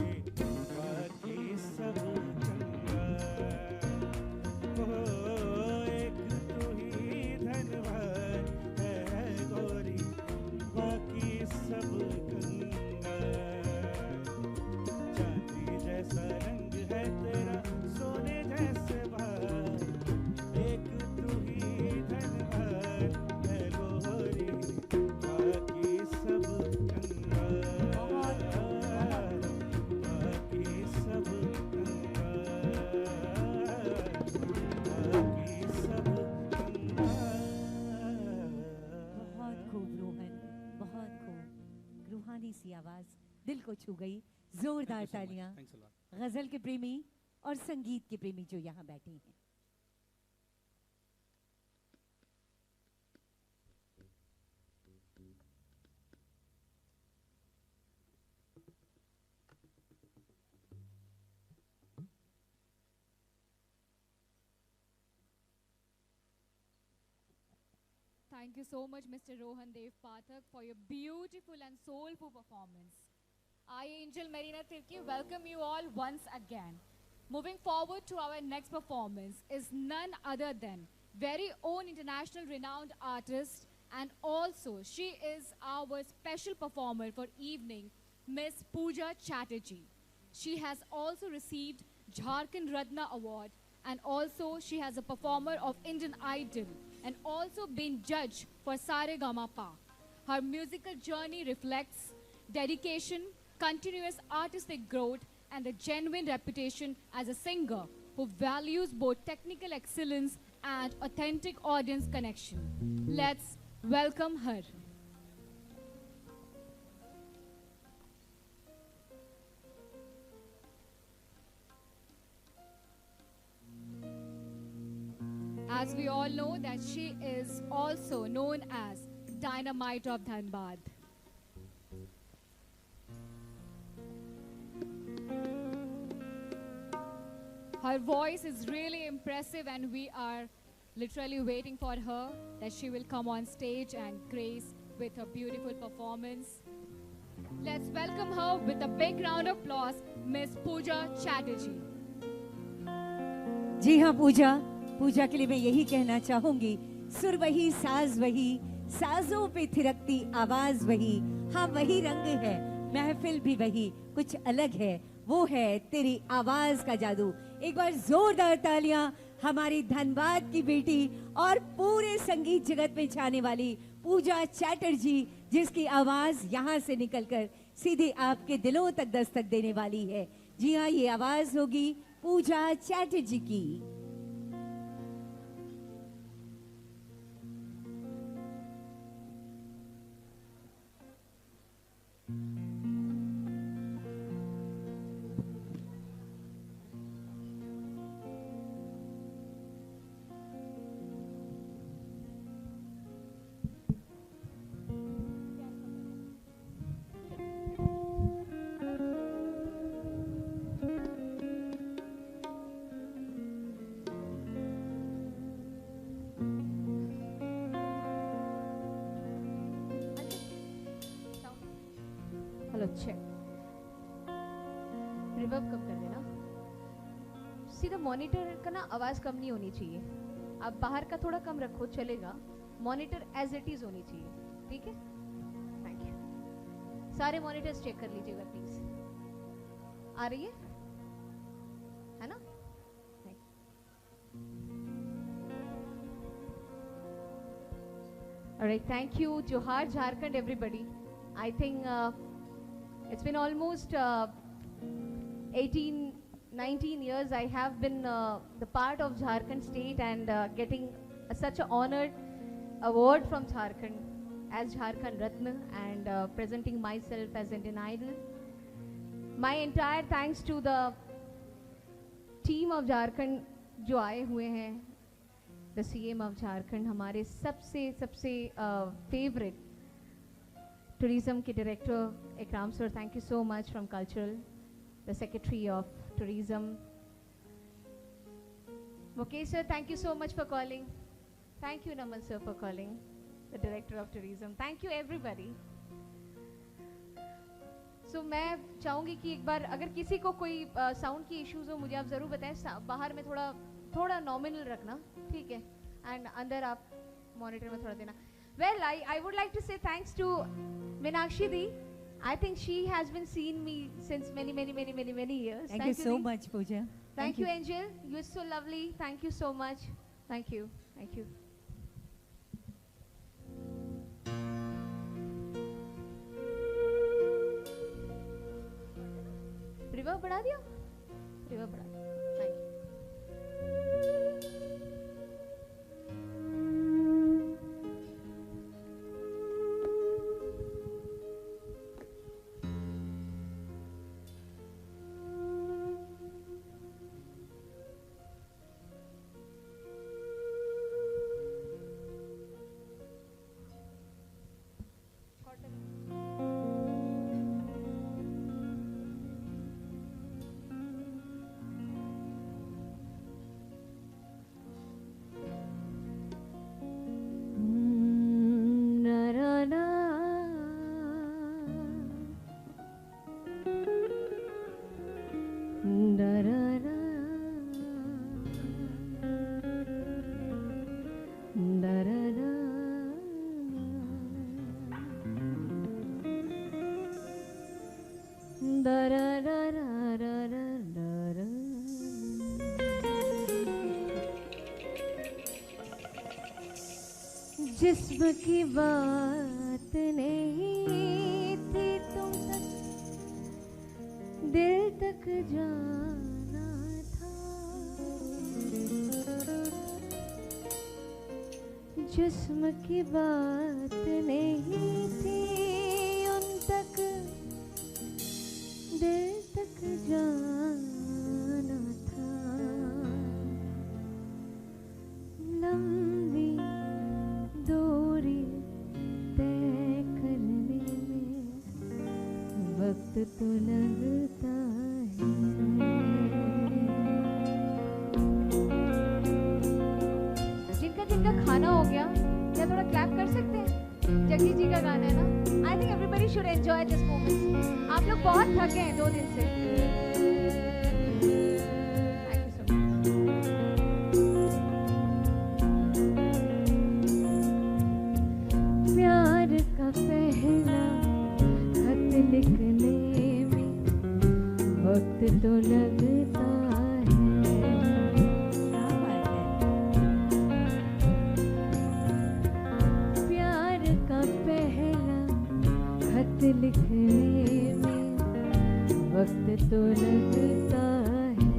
बाकी सब कंगाल। ओ, एक तू ही धनवान है गोरी, बाकी सब कंगाल। चांदी जैसा रंग है तेरा, सोने जैसे बाल, एक तू ही धनवान है गोरी, बाकी सब सुरीली सी आवाज दिल को छू गई। जोरदार तालियां थैंक्स अ लॉट। गजल के प्रेमी और संगीत के प्रेमी जो यहाँ बैठे हैं। Thank you so much, Mr. Rohan Dev Pathak, for your beautiful and soulful performance. I, Angel Marina Tirki, welcome you all once again. Moving forward to our next performance is none other than very own international renowned artist, and also she is our special performer for evening, Miss Pooja Chatterjee. She has also received Jharkhand Ratna Award, and also she has a performer of Indian Idol and also been judged for Sare Gama Pa. Her musical journey reflects dedication, continuous artistic growth, and the genuine reputation as a singer who values both technical excellence and authentic audience connection. Let's welcome her. As we all know that she is also known as Dynamite of Dhanbad. Her voice is really impressive, and we are literally waiting for her that she will come on stage and grace with her beautiful performance. Let's welcome her with a big round of applause, Miss Pooja Chatterjee. जी हाँ पूजा, पूजा के लिए मैं यही कहना चाहूंगी, सुर वही साज वही, साजों पे थिरकती आवाज वही, हाँ वही रंग है, महफिल भी वही, कुछ अलग है, वो है तेरी आवाज का जादू। एक बार जोरदार तालियां हमारी धनबाद की बेटी और पूरे संगीत जगत में छाने वाली पूजा चैटर्जी, जिसकी आवाज यहाँ से निकलकर सीधे आपके दिलों तक दस्तक देने वाली है। जी हाँ, ये आवाज होगी पूजा चैटर्जी की। Hello check. रिवर्ब कम कर देना। सीधा मॉनिटर का ना आवाज़ कम नहीं होनी चाहिए। आप बाहर का थोड़ा कम रखो चलेगा, मॉनिटर एज इट इज़ होनी चाहिए, ठीक है? Thank you. सारे मॉनिटर्स चेक कर लीजिएगा प्लीज। आ रही है ना? Alright, thank you. Johar Jharkhand, everybody. I think it's been almost 18, 19 years I have been the part of Jharkhand state, and getting such an honored award from Jharkhand as Jharkhand Ratna, and presenting myself as Indian Idol. My entire thanks to the team of Jharkhand जो आए हुए हैं, the CM of Jharkhand, हमारे सबसे favorite tourism के director Ikram sir, thank you so much from cultural, the secretary of tourism Mukesh sir, thank you so much for calling, thank you Naman sir for calling, the director of tourism, thank you everybody. So मैं चाहूँगी कि एक बार अगर किसी को कोई sound की issues हो मुझे आप ज़रूर बताएं, बाहर में थोड़ा नॉमिनल रखना, ठीक है, एंड अंदर आप मॉनिटर में थोड़ा देना. Well, I would like to say thanks to Meenakshi Di. I think she has been seeing me since many years. Thank you so much, Pooja. Thank you, Angel. You're so lovely. Thank you so much. Thank you. Thank you. Reverb बढ़ा दिया? Reverb बढ़ा दिया. Thank you. जिस्म की बात नहीं थी तुम तक, दिल तक जाना था। जिस्म की बात नहीं थी उन तक, दिल तक जाना था। लंबी दूरी तय करने में वक्त तो लगता है। जिनका जिनका खाना हो गया, क्या थोड़ा क्लैप कर सकते हैं? जगदीश जी का गाना है ना। I think everybody should enjoy this moment. आप लोग बहुत थके हैं 2 दिन से। प्यार का पहला खत लिखने में वक्त तो लगता है। प्यार का पहला खत लिखने में वक्त तो लगता है।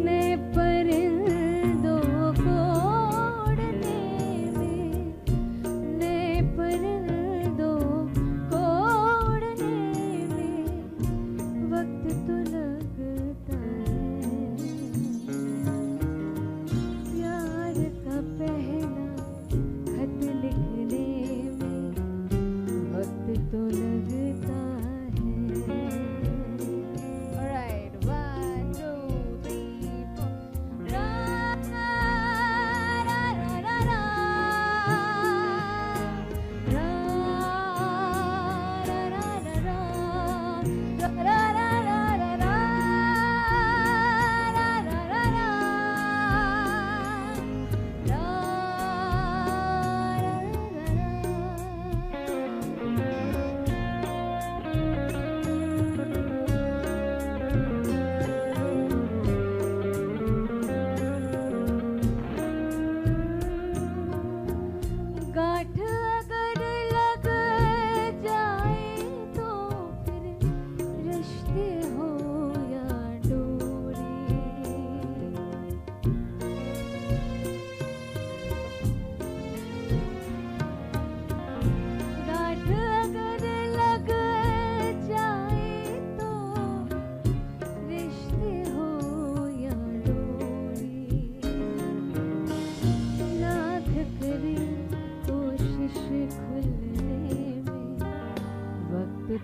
नए परिंदों को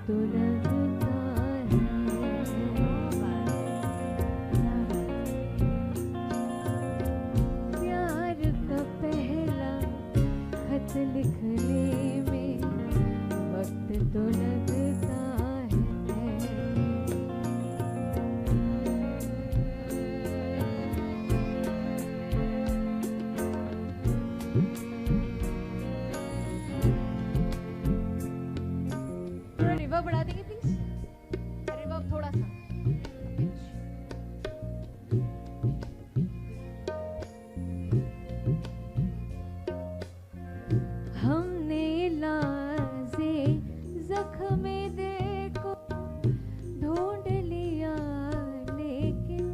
तो लगता है। प्यार का पहला खत लिखने में वक्त तो लगता है। रिवर्ब बढ़ा देंगे प्लीज, रिवर्ब थोड़ा सा। हमने लाजे जख्मे देखो ढूंढ लिया लेकिन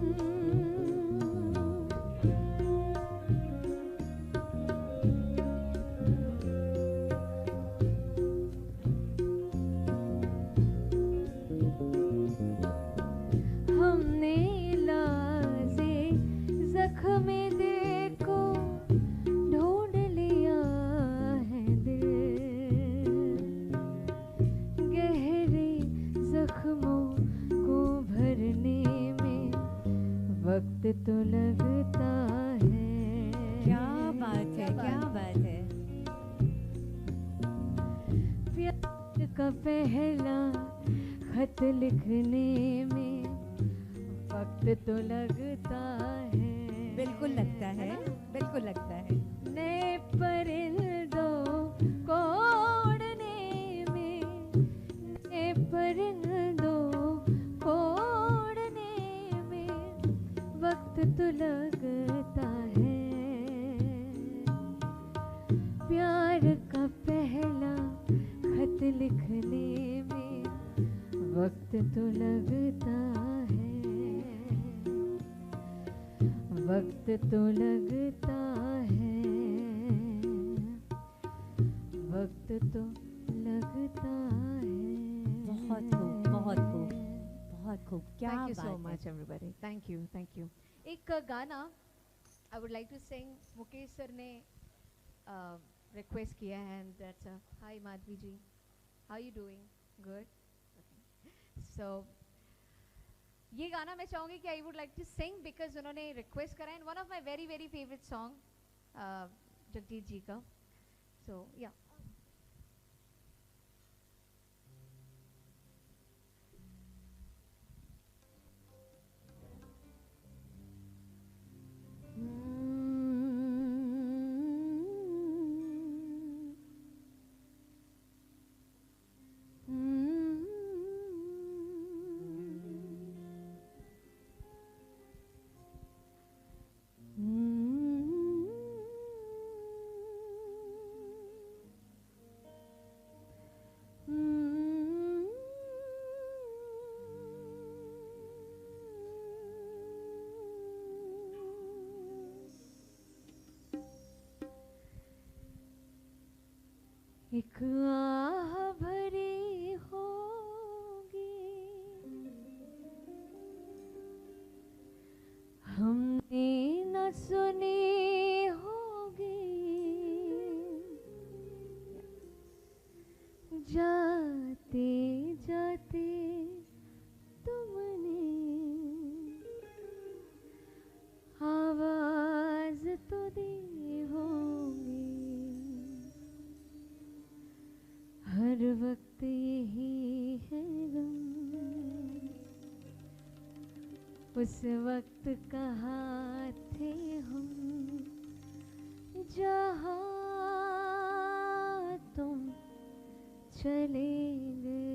हमने लाजे जख्मे देखो ढूंढ लिया है दिल। गहरे जख्मों को भरने में वक्त तो लगता है। क्या बात है, क्या बात है। प्यार का पहला खत लिखने में वक्त तो लगता है। बिल्कुल लगता है, बिल्कुल लगता है। नए परिंदों को उड़ने में प्यार का पहला खत लिखने में वक्त तो लगता है, वक्त तो लगता है, वक्त तो लगता है। बहुत खूब, बहुत खूब, बहुत खूब, क्या Thank you बात so है। much everybody. Thank you, thank you. एक गाना I would like to sing, Mukesh sir ने request किया है, and that's a hi Madhavi ji, how you doing? Good. Okay. So ये गाना मैं चाहूँगी कि I would like to sing because उन्होंने request करा, and one of my very very favorite song Jagjit जी का. So yeah. एक आह भरी होगी हमने न सुनी होगी, जाते जाते तुमने आवाज तो दी होगी। हर वक्त यही है गम, उस वक्त कहाँ थे हम, जहाँ तुम चले गए।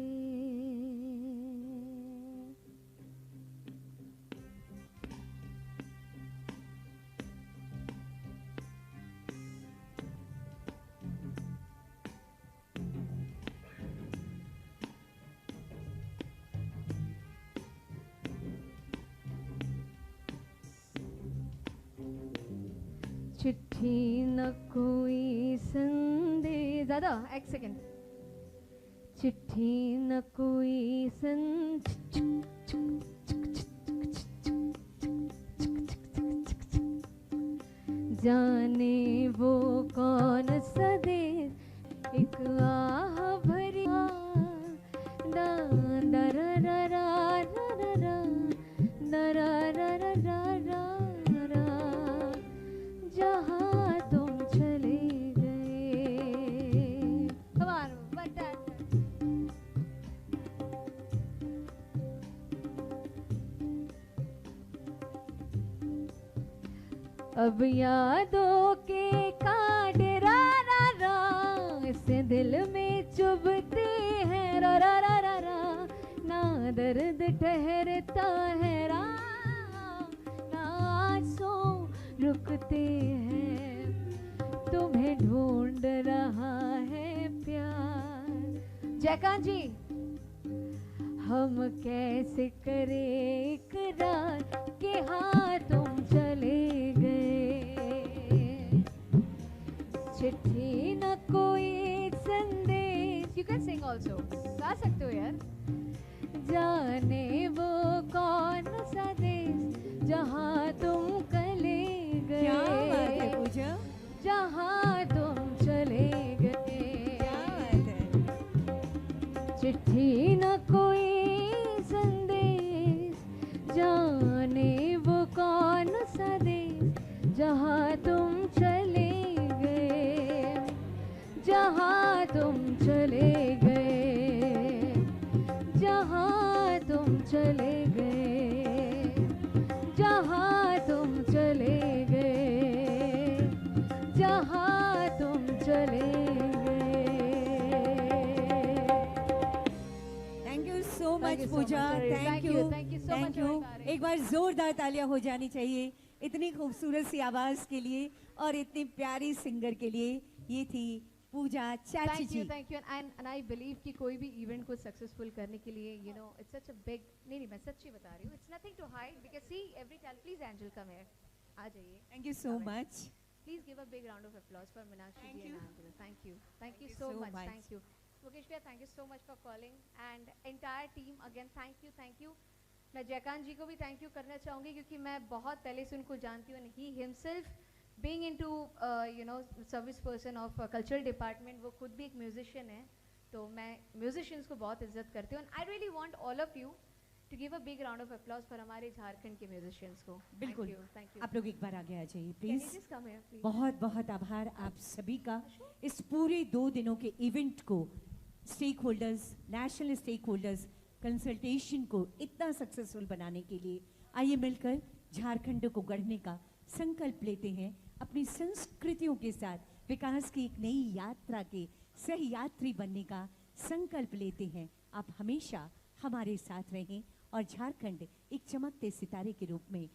चिट्ठी न कोई संदेश, दादा एक सेकेंड। चिट्ठी न कोई जाने वो कौन सा देश, एक आह भरी दा दा रा रा रा रा रा दा रा रा रा रा रा रा, जहाँ तुम चले गए। Come on, but that. अब यादों के कांटे रा रा रा से दिल में चुभते हैं रा रा रा रा रा, ना दर्द ठहरता है रा, ना आंसू रुकते हैं, तुम्हें ढूंढ रहा है प्यार। जयकांत जी, हम कैसे करें इकरार कि हाँ तुम चले गए। चिट्ठी न कोई संदेश, you can sing also, गा सकते हो यार। जाने वो कौन सा देश जहाँ तुम चले गए, क्या बात है पूजा, जहाँ तुम चले गए। क्या बात है। चिट्ठी न कोई संदेश, जाने वो कौन सा देश जहाँ तुम चले गए, जहाँ तुम चले गए, जहाँ तुम चले गए, जहाँ तुम चले गए, जहाँ तुम चले गए। Thank you so Thank much you so Puja, much, Arif. Thank Thank you, you, thank you so thank much, you. Arif. एक बार जोरदार तालियां हो जानी चाहिए इतनी खूबसूरत सी आवाज के लिए और इतनी प्यारी सिंगर के लिए। ये थी पूजा चाची ji. Thank you and I believe कि कोई भी इवेंट को सक्सेसफुल करने के लिए you know it's such a big, नहीं मैं सच्ची बता रही हूँ, it's nothing to hide because see every time. Please Angel come here, आ जाइए। Thank you so much. Please give a big round of applause for Meenakshi Thank ji you. And Angel. Thank you you so so much, much. Thank you Mukesh भैया, thank you so much for calling and entire team again thank you. मैं जयकांत जी को भी thank you करना चाहूँगी क्योंकि मैं बहुत पहले से उनको जानती हूँ, he himself being into you know service person of cultural department, वो खुद भी एक म्यूजिशियन है, तो मैं म्यूजिशियंस को बहुत इज्जत करती हूँ and I really want all of you to give a big round of applause for हमारे झारखंड के म्यूजिशियंस को। बिल्कुल, थैंक यू। आप लोग एक बार आगे आ जाइए Can you please. just come here, please? बहुत बहुत आभार आप सभी का इस पूरे 2 दिनों के इवेंट को, stakeholders, national stakeholders consultation को इतना सक्सेसफुल बनाने के लिए। आइए मिलकर झारखंड को गढ़ने का संकल्प लेते हैं, अपनी संस्कृतियों के साथ विकास की एक नई यात्रा के सह यात्री बनने का संकल्प लेते हैं। आप हमेशा हमारे साथ रहें और झारखंड एक चमकते सितारे के रूप में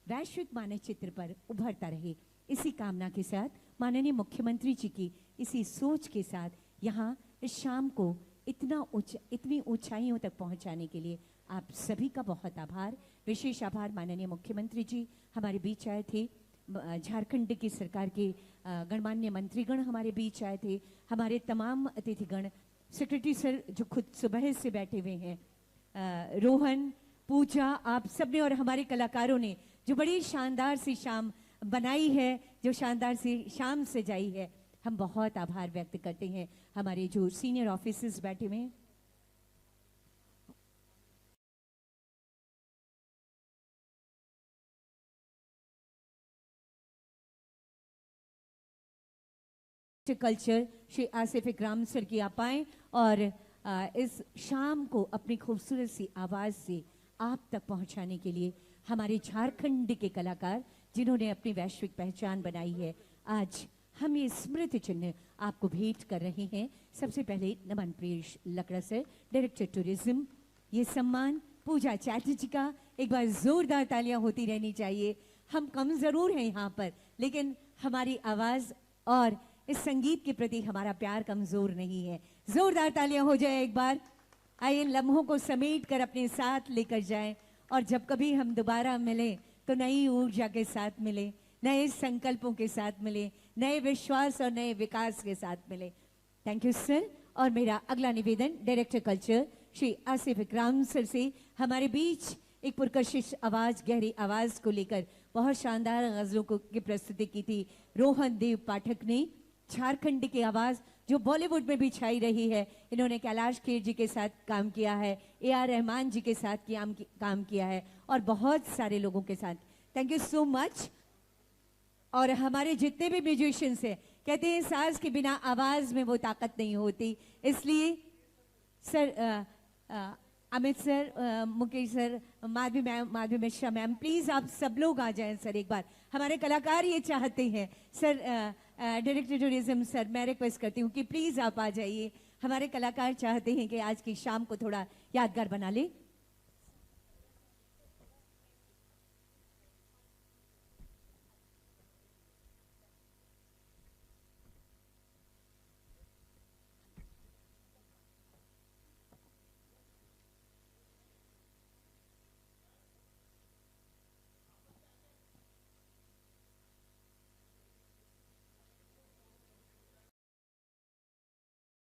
वैश्विक मानचित्र पर उभरता रहे। इसी कामना के साथ माननीय मुख्यमंत्री जी की इसी सोच के साथ यहाँ इस शाम को इतनी ऊंचाइयों तक पहुंचाने के लिए आप सभी का बहुत आभार, विशेष आभार। माननीय मुख्यमंत्री जी हमारे बीच आए थे, झारखंड की सरकार के गणमान्य मंत्रीगण हमारे बीच आए थे, हमारे तमाम अतिथिगण, सेक्रेटरी सर जो खुद सुबह से बैठे हुए हैं, रोहन, पूजा, आप सबने और हमारे कलाकारों ने जो बड़ी शानदार सी शाम बनाई है, जो शानदार सी शाम सजाई है, हम बहुत आभार व्यक्त करते हैं। हमारे जो सीनियर ऑफिसर्स बैठे हुए हैं, कल्चर श्री आसिफ इकराम सर की आप आएं और इस शाम को अपनी खूबसूरत सी आवाज से आप तक पहुंचाने के लिए हमारे झारखंड के कलाकार जिन्होंने अपनी वैश्विक पहचान बनाई है, आज हम ये स्मृति चिन्ह आपको भेंट कर रहे हैं। सबसे पहले नमन Priyesh Lakra sir, director tourism, ये सम्मान पूजा चैटर्जी का। एक बार जोरदार तालियां होती रहनी चाहिए। हम कम जरूर हैं यहाँ पर, लेकिन हमारी आवाज और इस संगीत के प्रति हमारा प्यार कमजोर नहीं है। जोरदार तालियां हो जाए एक बार। आइए लम्हों को समेट कर अपने साथ लेकर जाएं और जब कभी हम दोबारा मिलें तो नई ऊर्जा के साथ मिले, नए संकल्पों के साथ मिले, नए विश्वास और नए विकास के साथ मिले। Thank you sir. और मेरा अगला निवेदन डायरेक्टर कल्चर श्री आसिफ इकराम सर से, हमारे बीच एक पुरकशिश आवाज, गहरी आवाज को लेकर बहुत शानदार गजलों की प्रस्तुति की थी रोहन देव पाठक ने। झारखंड की आवाज जो बॉलीवुड में भी छाई रही है, इन्होंने कैलाश खेर जी के साथ काम किया है, AR रहमान जी के साथ काम किया है और बहुत सारे लोगों के साथ। Thank you so much. और हमारे जितने भी म्यूजिशियंस हैं कहते हैं साज के बिना आवाज में वो ताकत नहीं होती, इसलिए sir Amit sir, Mukesh sir, Madhavi ma'am, Madhavi Mishra ma'am, please आप सब लोग आ जाएं सर एक बार। हमारे कलाकार ये चाहते हैं सर। डायरेक्टर टूरिज्म सर, मैं रिक्वेस्ट करती हूँ कि प्लीज आप आ जाइए। हमारे कलाकार चाहते हैं कि आज की शाम को थोड़ा यादगार बना ले।